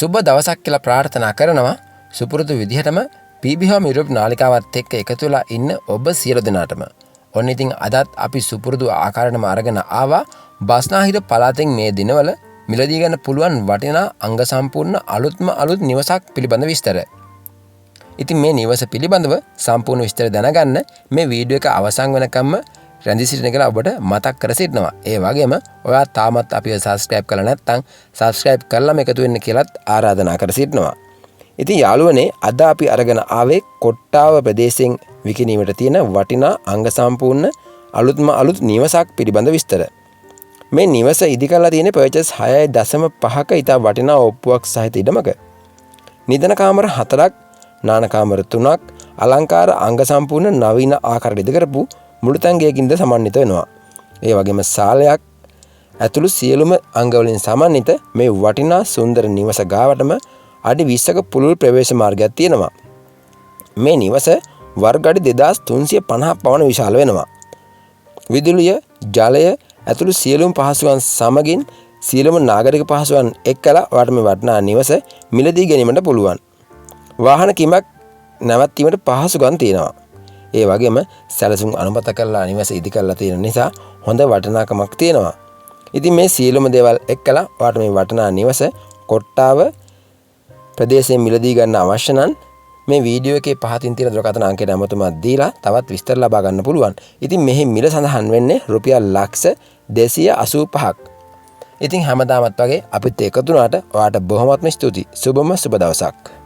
සුබ දවසක් කියලා ප්‍රාර්ථනා කරනවා. සුපුරුදු විදිහටම PB Home YouTube නාලිකාවත් එක්ක එකතු වෙලා ඉන්න ඔබ සියලු දෙනාටම. ඔන්න ඉතින් අදත් අපි සුපුරුදු ආකාරයෙන්ම අරගෙන ආවා බස්නාහිර පළාතෙන් මේ දිනවල මිලදී ගන්න පුළුවන් වටිනා අංග සම්පූර්ණ අලුත් නිවසක් පිළිබඳ විස්තර. ඉතින් මේ නිවස පිළිබඳව සම්පූර්ණ විස්තර දැනගන්න මේ වීඩියෝ එක අවසන් වෙනකම්ම රැඳී සිටින කියලා ඔබට මතක් කර සිටිනවා. ඒ වගේම ඔයා තාමත් අපිව subscribe කරලා නැත්නම් subscribe කරලාම එකතු වෙන්න කියලාත් ආරාධනා කර සිටිනවා. ඉතින් යාළුවනේ අද අපි අරගෙන ආවේ කොට්ටාව ප්‍රදේශයෙන් විකිණීමට තියෙන වටිනා අංග සම්පූර්ණ අලුත් නිවසක් පිළිබඳ විස්තර. මේ නිවස ඉදි කරලා තියෙන පර්චස් 6.5ක ඉතා වටිනා ඔප්පුවක් සහිත ඉඩමක. නිදන කාමර 4ක්, නාන කාමර 3ක්, අලංකාර අංග සම්පූර්ණ නවීන ආකාරයට ඉදි කරපු මුළුතැන්ගයකින්ද සමන්විත වෙනවා. ඒ වගේම සාලයක් ඇතුළු සියලුම අංග වලින් සමන්විත මේ වටිනා සුන්දර නිවස ගාවටම අඩි 20ක පුළුල් ප්‍රවේශ මාර්ගයක් තියෙනවා. මේ නිවස වර්ග අඩි 2350ක් පමණ විශාල වෙනවා. විදුලිය, ජලය ඇතුළු සියලුම පහසුකම් සමගින් සියලුම නාගරික පහසුකම් එක්කලා ඔයාලට මේ වටිනා නිවස මිලදී ගැනීමට පුළුවන්. වාහන කිමක් නැවැත්වීමට පහසුකම් තියෙනවා. ඒ වගේම සැලසුම් අනුමත කරලා නිවස ඉදි කරලා තියෙන නිසා හොඳ වටිනාකමක් තියෙනවා. ඉතින් මේ සියලුම දේවල් එක්කලා ඔයාලට මේ වටිනා නිවස කොට්ටාව ප්‍රදේශයෙන් මිලදී ගන්න අවශ්‍ය නම් මේ වීඩියෝ එකේ පහතින් තියෙන දුරකථන අංකයට අමතමත් දීලා තවත් විස්තර ලබා ගන්න පුළුවන්. ඉතින් මෙහි මිල සඳහන් වෙන්නේ රුපියල් ලක්ෂ 285ක්. ඉතින් හැමදාමත් වගේ අපිත් එකතු වුණාට ඔයාලට බොහොමත්ම ස්තුතියි. සුබම සුබ දවසක්.